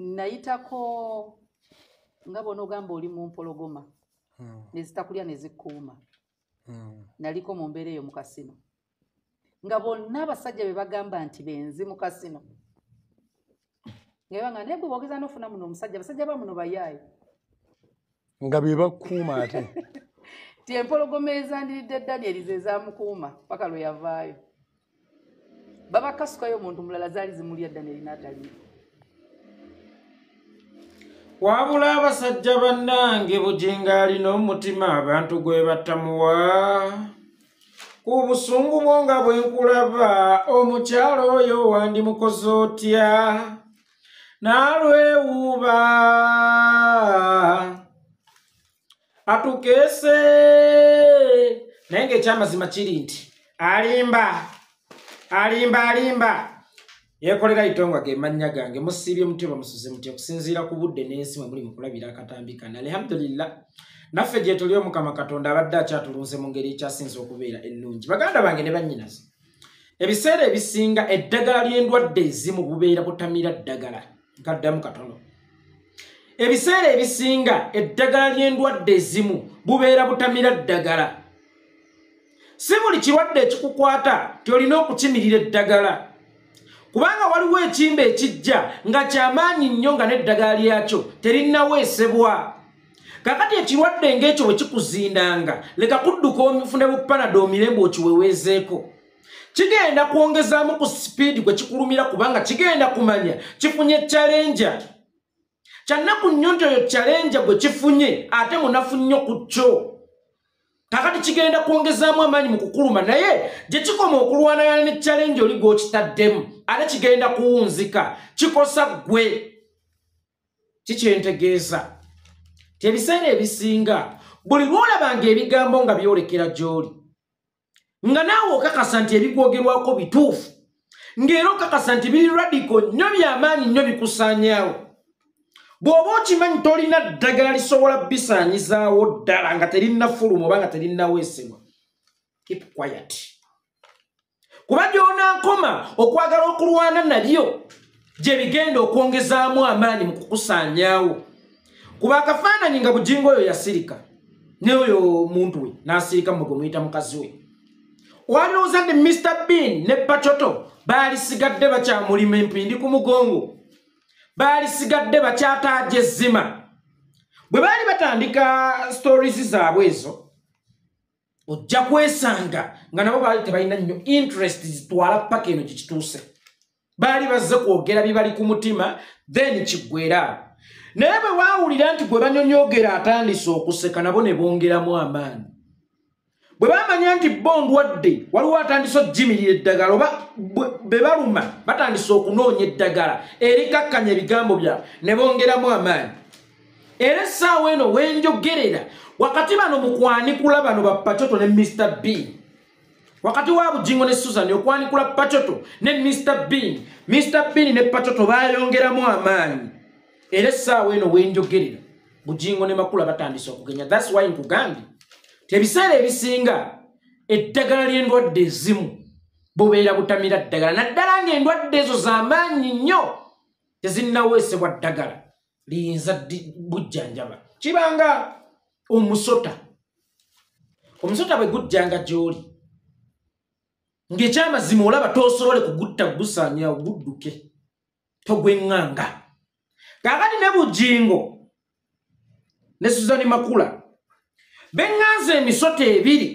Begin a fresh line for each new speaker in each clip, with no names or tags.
nayitako nga bono gamba oli mu mpologoma nezitakulya nezikuuma naliko mu mbeera eyo mu kasino nga bonna abasajja be bagamba nti benzi mu kasino nga naye gwe bwogeza n'ofuna muno omusajja abasajja ba muno bayaayo
nga be bakuuma ate
ti empologoma ezandiridde Daniel ze zaamukuuma paka lwe yavaayo babakasukayo omuntu mulala zaali zimulya Daniel n'ataliyo
wabula abasajja bannange Bujjingo alina omutima abantu gwe batamuwa ku busungu bwo nga bwe nkulaba omukyalo oyo wandimukoze otya nalwewuuba atukeese naye ng'ekyamazima kiri nti alimba yekolera itonga ge mannya gange musiibye muteba musuze muti okusinziira ku budde n'ensi mwe muli mu kulabira akatambi kana alhamdulillah naffe gye tuli Omukama Katonda abadde akyatulunze mu ngeri ekyasinze okubeera ennungi baganda bange ne bannyinaze ebiseera ebisinga eddagala ly'endwadde ezimu bubeera butamira ddagala nkaddamu katono ebiseera ebisinga eddagala ly'endwadde ezimu bubeera butamira ddagala si buli kirwadde ekikukwata tyolina okukimirira eddagala kubanga waliwo ekimba ekijja nga kyamaanyi nnyo nga n'eddagala lyakyo terinnaweesebwa kakati ekirwadde ng'ekyo bwe kikuzindanga leka kudduka omufune bupanado omirembe okiweweezeeko kigenda kwongezaamu ku sipiidi gwe kikulumira kubanga kigenda kumanya kifunye challenja kyannaku nnyo nti oyo challenja gwe kifunye ate munafu nnyo ku kyo kakati kigenda kwongezaamu amaanyi mu kukuluma naye gye kikoma okulwanagana ne challenge oli gw'okitaddemu ate kigenda kuwunzika kikosa ggwe kikyentegeeza ti ebiseera ebisinga buli lwolabanga ebigambo nga byolekera gy'oli nga naawe okakasa nti ebikwogerwako bituufu ng'era okakasa nti biri radiko nnyo byamaanyi nnyo bikusaanyaawo bw'oba okimanyi tolina ddagala lisobola bisaanyizaawo ddala nga terinna fulumu oba nga terinnaweesebwa keep quiet kuba gy'onankoma okwagala okulwana nabyo gye bigenda okwongezaamu amaanyi mu kukusaanyaawo kuba akafaananyi nga Bujjingo oyo yasirika ne oyo muntu we n'asirika mu gwe muyita mukazi we walowooza nti Mr. Bean ne Pachoto baalisigadde bakyamulima empindi ku mugongo baalisigadde bakyataaja ezzima bwe baali batandika stories zaabwe ezo ojja kwesanga nga nabo baali tebalina nnyo interest zitwala paka eno gyekituuse baali bazze kwogera bibali ku mutima then kiggwera naye bwe baawulira nti gwe banyonyogera atandise okuseka nabo ne bongeramu amaanyi bwe bamanya nti bo ndwadde waliwo atandise okujimirira eddagala oba be baluma batandise okunoonya eddagala erikakkanya ebigambo byabwe ne bongeramu amaanyi era essaawa eno wenjogerera wakati bano mu kwanikula bano ba Pachoto ne Mr. Bean wakati wa Bujjingo ne Susan okwanikula Pachoto ne Mr. Bean ne Pachoto bayongeramu amaanyi era essaawa eno wenjogerera Bujjingo ne Makula batandise okugenya that's why nkugambye ebiseera ebisinga eddagala ly'endwadde ezimu bubeera butamira ddagala naddala ng'endwadde ezo z'amaanyi nnyo tezinnaweesebwa ddagala liyinza bujjanjaba kibanga omusota bwe gujjanga gy'oli ng'ekyamazima olaba toosobole kugutta gusaanyaawo gudduke togweŋŋanga kaakati ne Bujjingo ne Suzani Makula beŋŋanze emisota ebiri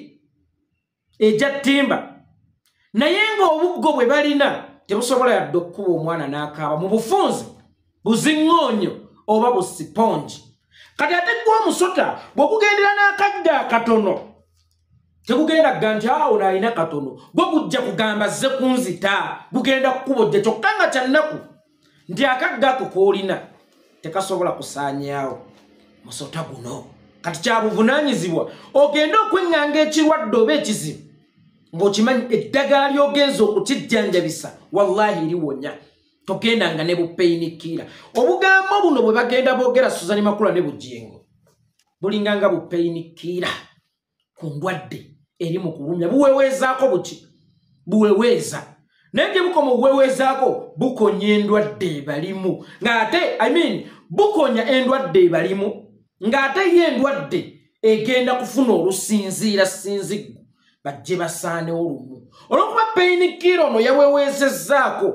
egya ttimba naye ng'obuggo bwe balina tebusobola yadde okkuba omwana n'akaaba mu bufunze buziŋŋoonyo oba busipongi kati ate gw'omusota bw'okugendera n'akadde akatono tegugenda kugamba nti awo naalina katono gwe gujja kugamba zze kunzita gugenda kukubojja kyokka nga kyannaku nti akagga ako koolina tekasobola kusaanyaawo musota guno kati kyabuvunaanyizibwa ogenda okweŋŋanga ekirwadde oba ekizibu ng'okimanyi eddagala ly'ogenza okukijjanjabisa wallahi liwonya togendanga ne bupeyinikiira obugambo buno bwe bagenda boogera Suzani Makula ne Bujjingo bulinganga bupeyinikiira ku ndwadde eri mu kulumya buweweezaako buki buweweeza Nenge bukoma wewezaako bukonya endwadde balimu ng'ate bukonya endwadde balimu ng'ate ye endwadde egenda kufuna olusinziira sinzigu bajje basaanewo lumu olwokuba painkiller ono yaweweezezzaako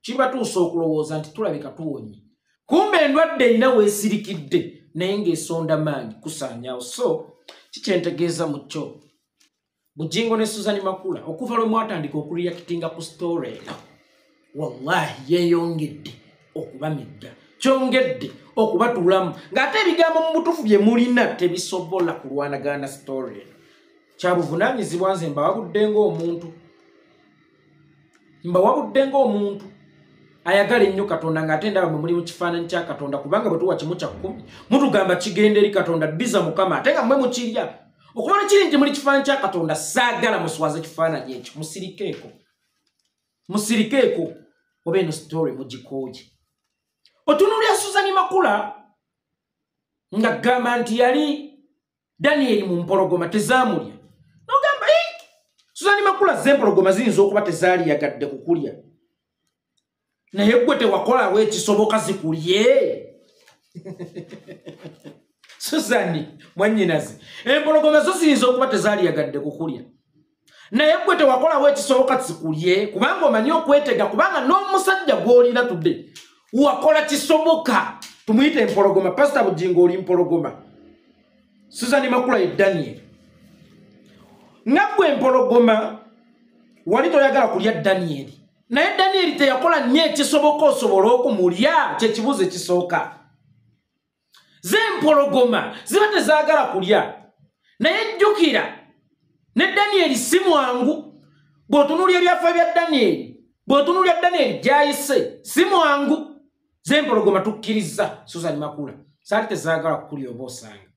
kibatuusa okulowooza nti tulabika tuwonye kumbe endwadde erina weesirikidde naye ng'esonda maanyi kusaanyaawo so kikyentegeeza mu kyo Bujjingo ne Susan Makula okuva lwe mwatandika okureactinga ku story eno wallahi yeeyongedde okubamegga kyongedde okubatulamu ng'ate ebigambo mu butuufu bye mulina tebisobola kulwanagana story eno kyabuvunaanyizibwa nze mbawabudde ng'omuntu ayagala ennyo Katonda ng'ate ndaba mwe muli mu kifaananyi kya Katonda kubanga bwe tuwa kimu kya 10 mutugamba kigenda eri Katonda bbiza Mukama ate nga mmwe mukirya okubona kiri nti muli kifaananyi kya Katonda saagala muswaze kifaananyi ekyo musirikeeko oba eno story mugikooye otunuulya Susan Makula nga gamba nti yali Daniel mu mpologoma tezaamulya n'ogamba Susan Makula z'empologoma ziyinza okuba tezaali yagadde kukulya naye gwe tewakolawo ekisoboka zikulye Susan mwannyinazi empologoma zo ziyinza okuba tezaali yagadde kukulya naye gwe tewakolawo ekisoboka zikulye kubanga omanyi okwetega kubanga n'omusajja gw'olina tudde wakola kisoboka tumuyite empologoma Pastor Bujjingo oli mpologoma Susan Makula ye Daniel nabwe empologoma wali toyagala kulya Daniel naye Daniel teyakola nnyo ekisoboka osobola okumulya kyekibuuzo ekisooka z'empologoma ziba tezaagala kulya naye jjukira ne Daniel si mwangu bw'otunuulya ebyafaayo bya Daniel bw'otunuulya Daniel gy'ayise si mwangu z'empologoma tukkiriza Susan Makula saali tezaagala kukulya oba osanga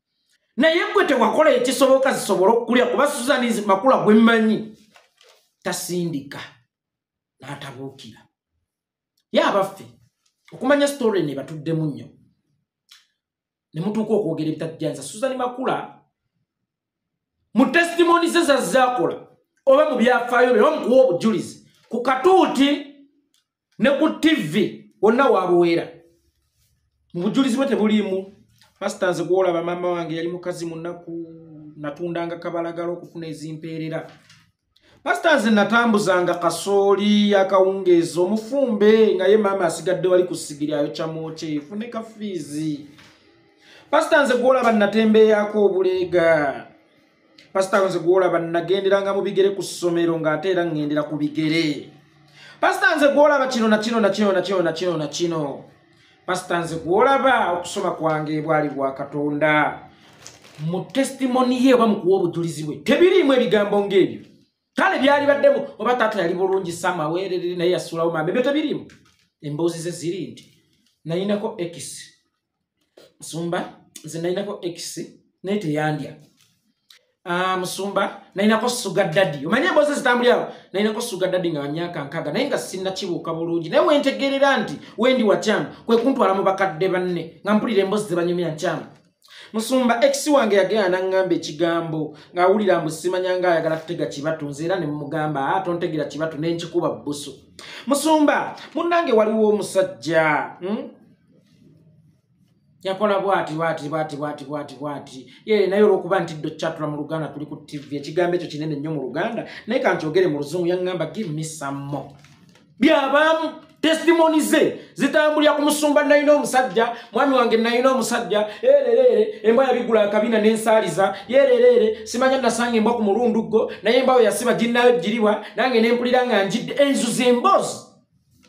naye gwe tewakola ekisoboka zisobola okukulya kuba Susan Makula gwe mmanyi tasindika n'atabuukira ye abaffe okumanya story ne batuddemu nnyo ne mutuuka okwogera ebitajjanza Susan Makula mu testimony ze zazaakola oba mu byafaayo bye oba mu kuwa obujulizi ku katuuti ne ku TV wonna waabuweera mu bujulizi bwe tebuliimu pasita nze gwolaba maama wange yali mukazi munaku natundanga kabalagala okufuna ezimpeerera pasita nze natambuzanga kasooli akawungeezi omufumbe nga ye maama asigadde wali kusigiryayo kyamwoke fune kafiizi pasita nze gwolaba natembeeyako obuleega pasita nze gwolaba nagenderanga mu bigere ku ssomero ng'ate era ŋŋendera ku bigere pasita nze gwolaba kino na kino na kino na kino na kino na kino pasita nze gwolaba okusoma kwange bwali bwa Katonda mu testimony ye oba mu kuwa obujulizi bwe tebiriimu ebigambo ng'ebyo kale byali baddemu oba taata yali bulungi samaweerere naye yasulawo maama ebyo tebiriimu emboozi ze ziri nti nayinako x musumba nze nayinako x naye teyandya musumba nayinako sugar daddy omanye emboozi zitambuli awo nayinako sugar daddy nga myaka 6 naye nga sinnakibuuka bulungi naye wentegerera nti wendi wakyama kwe kuntwala mu bakadde banne nga mpulira emboozi zebanyumya nkyama musumba x wange yagenda n'angamba ekigambo ng'awulira mbu simanyanga ayagala kutega kibatu nze era ne mugamba tontegera kibatu ne nkikuba bbusu musumba munnange waliwo omusajja yakola bwati ye naye olw'okuba nti ddo kyatula mu Luganda tuli ku TV ekigambo ekyo kinene nnyo mu Luganda naye kankyogere mu Luzungu yaŋŋamba give me some more byabaamu testimony ze zitambulira ku musumba nalina omusajja mwami wange nalina omusajja ererere embwa yabigula akabina n'ensaaliza yererere simanya nasanga embwa ku mulundu ggo naye embwa we yasiba ginnayo giriwa nange nempulira nga njidde enzuza emboozi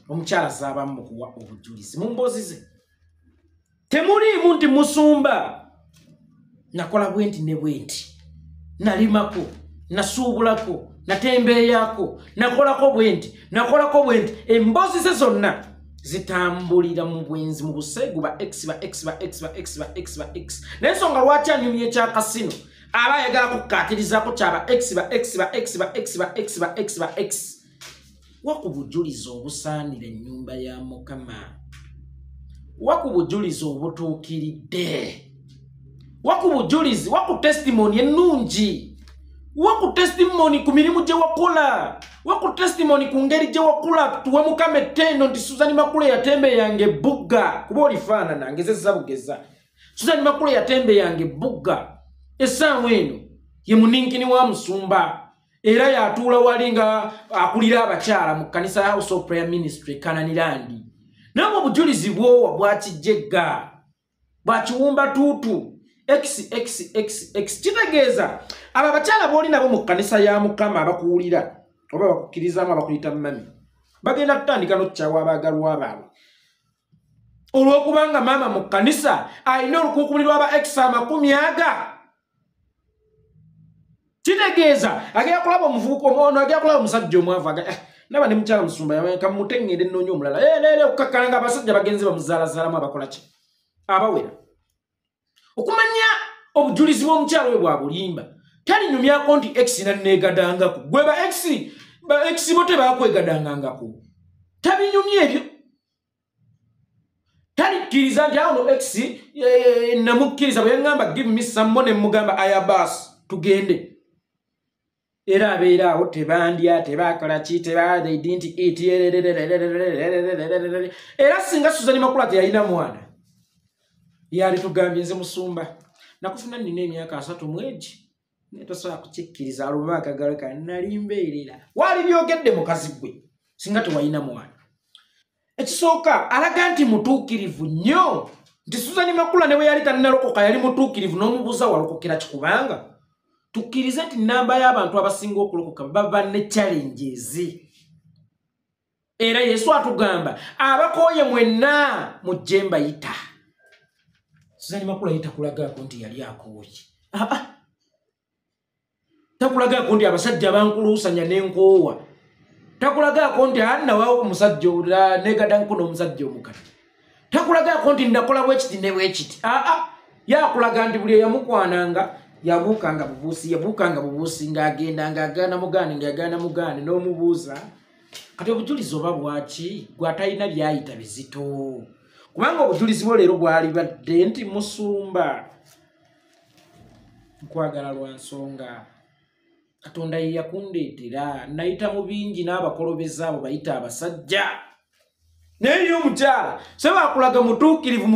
omukyala zaabamu mu kuwa obujulizi mu mboozi ze temuliimu nti musumba nakola bwenti ne bwenti nalimako nasuubulako natembeeyako nakolako bwenti emboozi ze zonna zitambulira mu bwenzi mu buseegu ba x naye ensonga lwaki anyumya ekyakasino aba ayagala kukaatirizaako kyaba x waku bujulizi obusaanira ennyumba ya Mukama waku bujulizi obutuukiridde waku bujulizi waku testimony ennungi waku testimony ku mirimu gye wakola waku testimony ku ngeri gye wakula tuwe mukama ettendo nti Susan Makula yatembe yange bugga kuba olifaana nange zezza bugeza Susan Makula yatembe yange bugga essaawa eno ye muninkini wa Musumba era yatuula wali nga akulira abakyala mu kanisa ya House of Prayer Ministry Kananirandi nabo obujulizi bwowa bwakijjegga bwakiwumba tuutu x kitegeeza abo abakyala booli nabo mu kanisa ya Mukama abakuwulira oba bakukkirizamu abakuyita mami bagenda kutandika n'okukyawa abaagalwa baabwe olw'okubanga maama mu kanisa alina olukunkumulirwa aba x 10 kitegeeza agenda kulaba omuvubuka ono agenda kulaba omusajja omwavu naba ne mukyala Musumba yameka muteŋŋende nnoonya omulala leero okukakkana nga abasajja bagenzi bamuzaalazaalamu abakola ki abawera okumanya obujulizi bw'omukyala we bwa bulimba talinyumyako nti x nanneegadangako gwe ba x bo tebakwegadangangako tabinyumya ebyo talikkiriza nti awono x namukkiriza bwe yaŋŋamba give me some money mugamba ayabas tugende era abeera awo tebandya tebakola ki they didn't eat era singa Susan Makula teyalina mwana yali tugambye nze Musumba nakufuna nina emyaka 3 mwegi netosobola kukikkiriza aluma akagalo ka nali mbeerera wali byogedde mukazi gwe singa tewalina mwana ekisooka alaga nti mutuukirivu nnyo nti Susan Makula ne bwe yali tannalokoka yali mutuukirivu n'omubuuza walokokera kikubanga tukkirize nti namba y'abantu abasinga okulokoka baba ne challenges era Yesu atugamba abakooye mwenna mujje mbayita Susan Makula yitakulagaako nti yali akooye takulagaako nti abasajja bankuluusanya n'enkoowa takulagaako nti annawawo omusajja olula negadanko n'omusajja omukati takulagaako nti ndakola bwekiti ne bwekiti yakulaga nti buli eyamukwananga yabuukanga bubuusi ng'agenda ng'agaana mugaane n'omubuuza kati obujulizi oba bwaki gwatalina byayita bizito kubanga obujulizi bwo leero bwali badde nti Musumba nkwagala lwa nsonga Katonda ye yakundeetera nayita mu bingi n'abakolobeza abo bayita abasajja naye omukyala seba akulaga mutuukirivu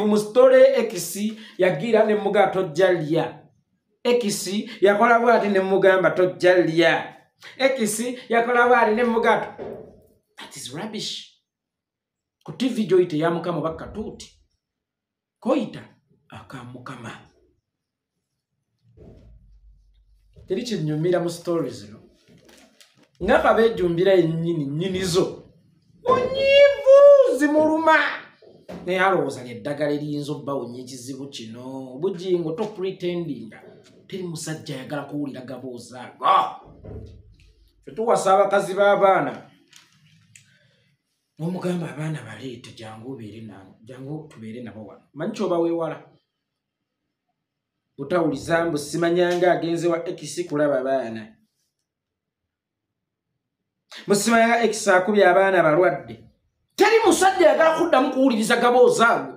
mu story x yagira ne muga tojja lya x yakola bwati ne mugamba tojja lya x yakola bwati ne muga that is rubbish ku TV joyite ya Mukama bakatuuti koyita akamukama teri kinyumira mu stories no nga kabejumbira ennyinizo onyivu zimuluma ne alowooza ly'eddagala eriyinza obbawonya ekizibu kino Bujjingo to pretendinga teri musajja ayagala kuwulira gaboozi ago tetuwasa abakazi b'abaana nomugamba abaana baleete jangu tubeere nabo wano manyi kyoba weewala utawuliza mbu simanyanga agenze wa x kulaba baana musimanya x akubye abaana balwadde teri musajja yagala kuddamu kuwuliriza gaboozi ago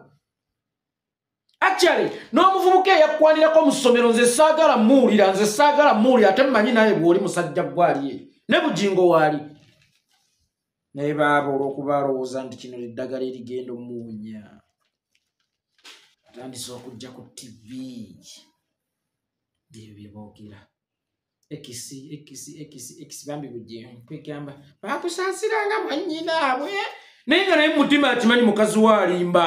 actually n'omuvubuka eyakwanirako mu ssomero nze saagala muwulira ate mmanyi naye bw'oli musajja gwali ne Bujjingo waali naye baaba olw'okuba alowooza nti kino eddagala erigenda omuwunya atandise okujja ku TV ebyo bye boogera x bambi Bujjingo kwegamba baakusaasiranga mwannyinaabwe naye nga naye mu mutima akimanyi mukazi waalimba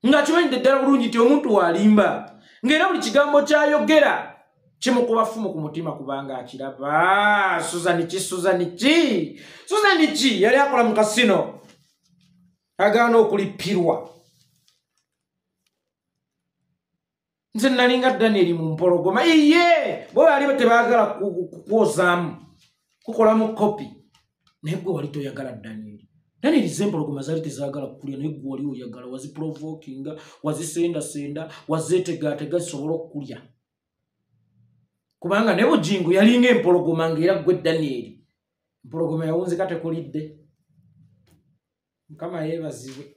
ng'akimanyidde ddala bulungi nti omuntu waalimba ng'era buli kigambo kyayogera kimukuba ffumu ku mutima kubanga akiraba Susan ki yali akola mu kasino agaana okulippirwa nze nalinga Daniel mu mpologoma iye bo bali tebaagala kukwozaamu kukolamu kopi naye gwe wali toyagala Daniel z'empologoma zaali tezaagala kukulya naye gwe wali oyagala waziprovokinga wazisendasenda wazeetegaatega zisobole okukulya kubanga ne Bujjingo yalinga empologoma ng'era gwe Daniel empologoma yawunzika tekulidde Mukama yeebazibwe